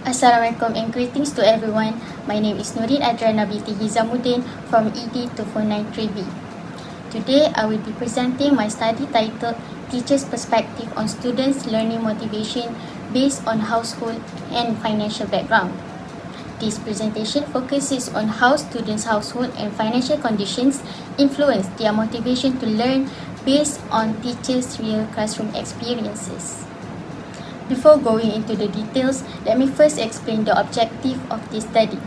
Assalamualaikum and greetings to everyone. My name is NUREEN ADRIANA binti HIZAMUDDEN from ED290B. Today, I will be presenting my study titled Teacher's Perspective on Students' Learning Motivation based on Household and Financial Background. This presentation focuses on how students' household and financial conditions influence their motivation to learn based on teachers' real classroom experiences. Before going into the details, let me first explain the objective of this study.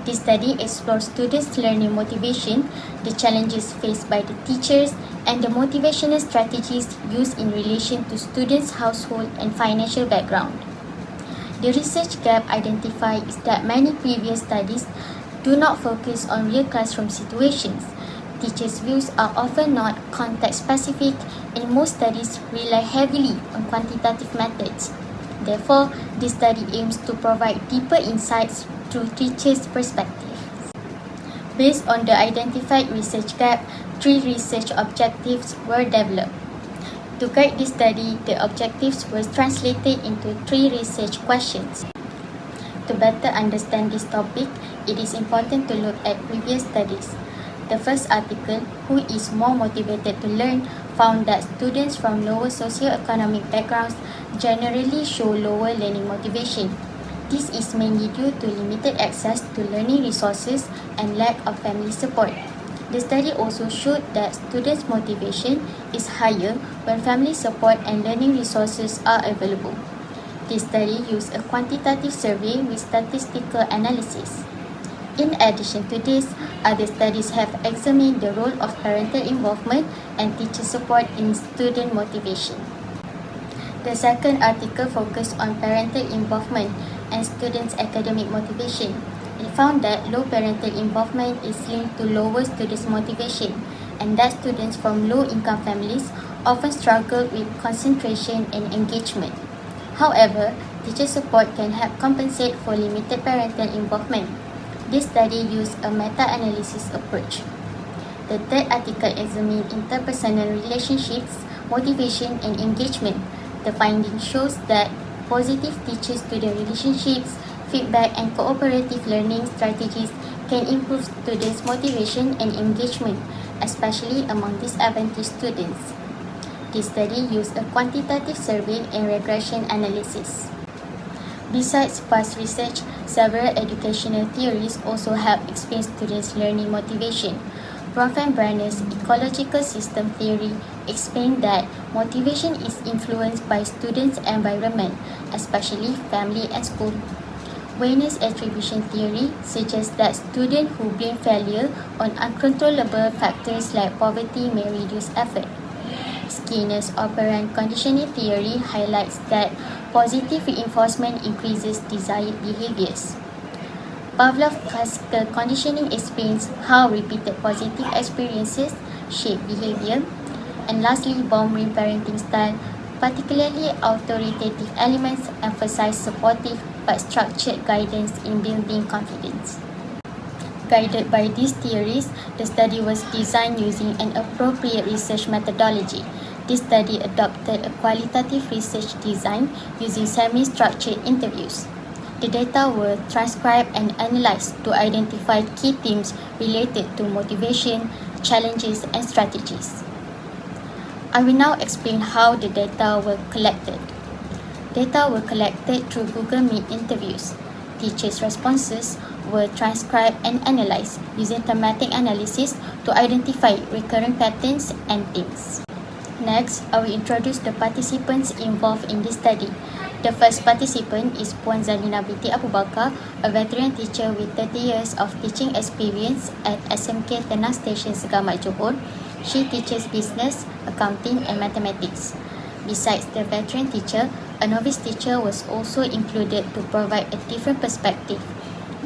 This study explores students' learning motivation, the challenges faced by the teachers, and the motivational strategies used in relation to students' household and financial background. The research gap identified is that many previous studies do not focus on real classroom situations. Teachers' views are often not context-specific, and most studies rely heavily on quantitative methods. Therefore, this study aims to provide deeper insights through teachers' perspectives. Based on the identified research gap, 3 research objectives were developed. To guide this study, the objectives were translated into 3 research questions. To better understand this topic, it is important to look at previous studies. The first article, Who is More Motivated to Learn, found that students from lower socioeconomic backgrounds generally show lower learning motivation. This is mainly due to limited access to learning resources and lack of family support. The study also showed that students' motivation is higher when family support and learning resources are available. This study used a quantitative survey with statistical analysis. In addition to this, other studies have examined the role of parental involvement and teacher support in student motivation. The second article focused on parental involvement and students' academic motivation. It found that low parental involvement is linked to lower students' motivation, and that students from low-income families often struggle with concentration and engagement. However, teacher support can help compensate for limited parental involvement. This study used a meta-analysis approach. The third article examined interpersonal relationships, motivation, and engagement. The finding shows that positive teacher-student relationships, feedback, and cooperative learning strategies can improve students' motivation and engagement, especially among disadvantaged students. This study used a quantitative survey and regression analysis. Besides past research, several educational theories also help explain students' learning motivation. Bronfenbrenner's ecological system theory explained that motivation is influenced by students' environment, especially family and school. Wayner's attribution theory suggests that students who blame failure on uncontrollable factors like poverty may reduce effort. Skinner's operant conditioning theory highlights that positive reinforcement increases desired behaviors. Pavlov's classical conditioning explains how repeated positive experiences shape behavior. And lastly, Baumrill parenting style, particularly authoritative elements, emphasize supportive but structured guidance in building confidence. Guided by these theories, the study was designed using an appropriate research methodology. This study adopted a qualitative research design using semi-structured interviews. The data were transcribed and analyzed to identify key themes related to motivation, challenges, and strategies. I will now explain how the data were collected. Data were collected through Google Meet interviews. Teachers' responses were transcribed and analyzed using thematic analysis to identify recurring patterns and themes. Next, I will introduce the participants involved in this study. The first participant is Puan Zalina binti Abu Bakar, a veteran teacher with 30 years of teaching experience at SMK Tenang Station Segamat Johor. She teaches business, accounting, and mathematics. Besides the veteran teacher, a novice teacher was also included to provide a different perspective.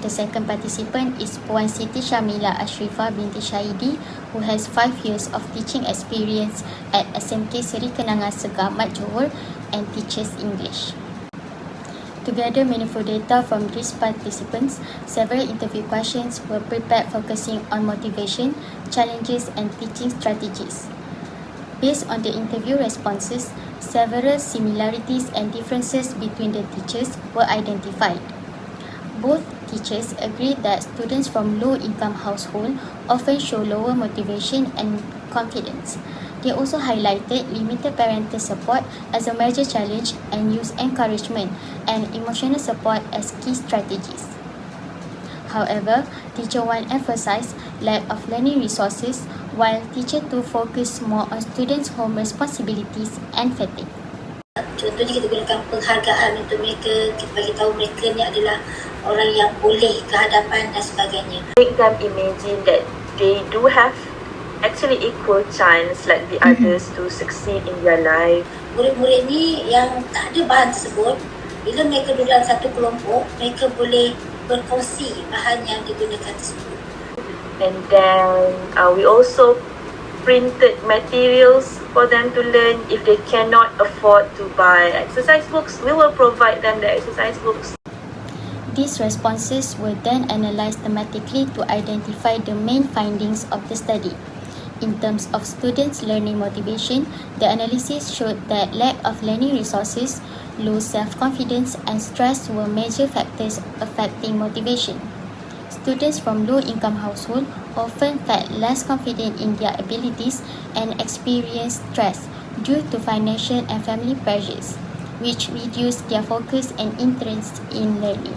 The second participant is Puan Siti Syamila Ashrifah binti Syahidi, who has 5 years of teaching experience at SMK Seri Kenangan Segamat Johor and teaches English. To gather meaningful data from these participants, several interview questions were prepared focusing on motivation, challenges, and teaching strategies. Based on the interview responses, several similarities and differences between the teachers were identified. Both teachers agreed that students from low-income households often show lower motivation and confidence. They also highlighted limited parental support as a major challenge and used encouragement and emotional support as key strategies. However, Teacher 1 emphasized lack of learning resources, while Teacher 2 focused more on students' home responsibilities and fatigue. Contohnya kita gunakan penghargaan untuk mereka, kita bagi tahu mereka ni adalah orang yang boleh ke hadapan dan sebagainya. Make them imagine that they do have actually equal chance like the others to succeed in their life. Murid-murid ni yang tak ada bahan tersebut, bila mereka duduk dalam satu kelompok, mereka boleh berkongsi bahan yang digunakan tersebut. And then we also printed materials for them to learn. If they cannot afford to buy exercise books, we will provide them the exercise books. These responses were then analyzed thematically to identify the main findings of the study. In terms of students' learning motivation, the analysis showed that lack of learning resources, low self-confidence, and stress were major factors affecting motivation. Students from low-income households often felt less confident in their abilities and experienced stress due to financial and family pressures, which reduced their focus and interest in learning.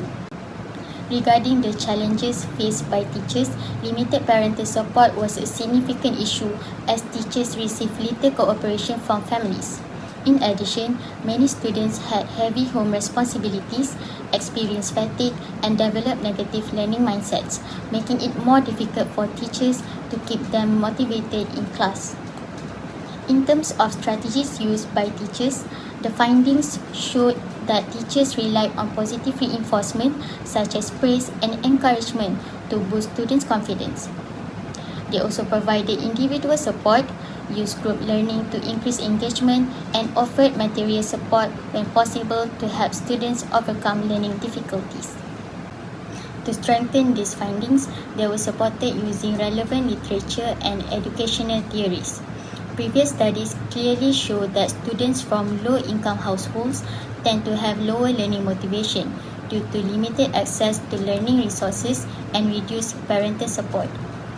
Regarding the challenges faced by teachers, limited parental support was a significant issue as teachers received little cooperation from families. In addition, many students had heavy home responsibilities, experienced fatigue, and developed negative learning mindsets, making it more difficult for teachers to keep them motivated in class. In terms of strategies used by teachers, the findings showed that teachers relied on positive reinforcement such as praise and encouragement to boost students' confidence. They also provided individual support, used group learning to increase engagement, and offered material support when possible to help students overcome learning difficulties. To strengthen these findings, they were supported using relevant literature and educational theories. Previous studies clearly show that students from low-income households tend to have lower learning motivation due to limited access to learning resources and reduced parental support.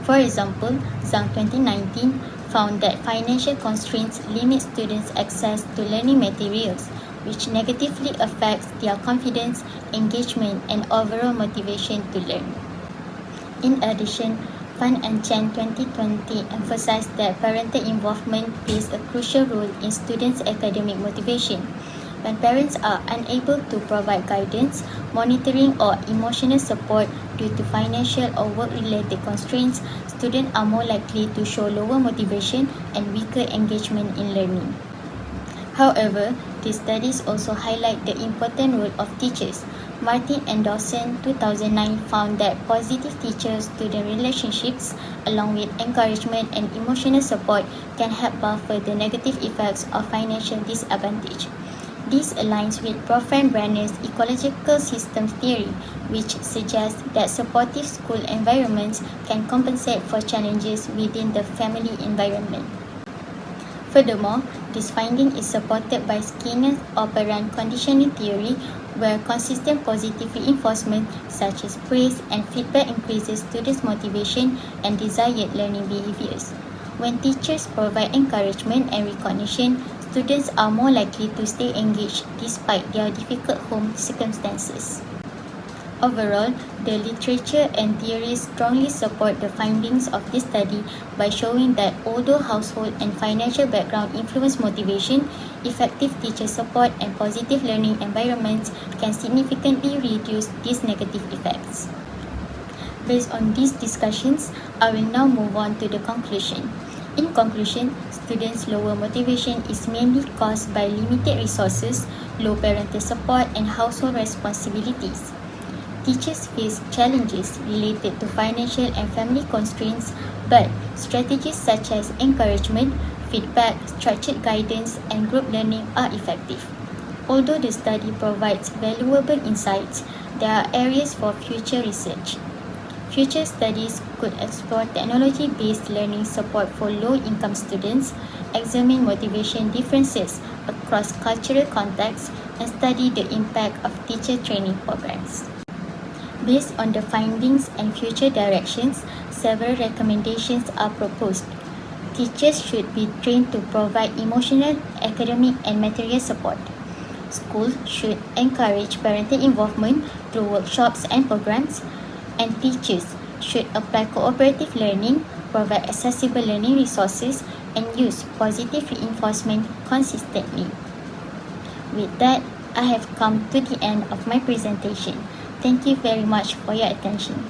For example, Zhang 2019 found that financial constraints limit students' access to learning materials, which negatively affects their confidence, engagement, and overall motivation to learn. In addition, Fan and Chen 2020 emphasized that parental involvement plays a crucial role in students' academic motivation. When parents are unable to provide guidance, monitoring, or emotional support due to financial or work-related constraints, students are more likely to show lower motivation and weaker engagement in learning. However, these studies also highlight the important role of teachers. Martin and Dawson 2009 found that positive teacher-student relationships, along with encouragement and emotional support, can help buffer the negative effects of financial disadvantage. This aligns with Prof. Brenner's ecological systems theory, which suggests that supportive school environments can compensate for challenges within the family environment. Furthermore, this finding is supported by Skinner's operant conditioning theory, where consistent positive reinforcement such as praise and feedback increases students' motivation and desired learning behaviors. When teachers provide encouragement and recognition, students are more likely to stay engaged despite their difficult home circumstances. Overall, the literature and theories strongly support the findings of this study by showing that although household and financial background influence motivation, effective teacher support and positive learning environments can significantly reduce these negative effects. Based on these discussions, I will now move on to the conclusion. In conclusion, students' lower motivation is mainly caused by limited resources, low parental support, and household responsibilities. Teachers face challenges related to financial and family constraints, but strategies such as encouragement, feedback, structured guidance, and group learning are effective. Although the study provides valuable insights, there are areas for future research. Future studies could explore technology-based learning support for low-income students, examine motivation differences across cultural contexts, and study the impact of teacher training programs. Based on the findings and future directions, several recommendations are proposed. Teachers should be trained to provide emotional, academic and material support. Schools should encourage parental involvement through workshops and programs, and teachers should apply cooperative learning, provide accessible learning resources, and use positive reinforcement consistently. With that, I have come to the end of my presentation. Thank you very much for your attention.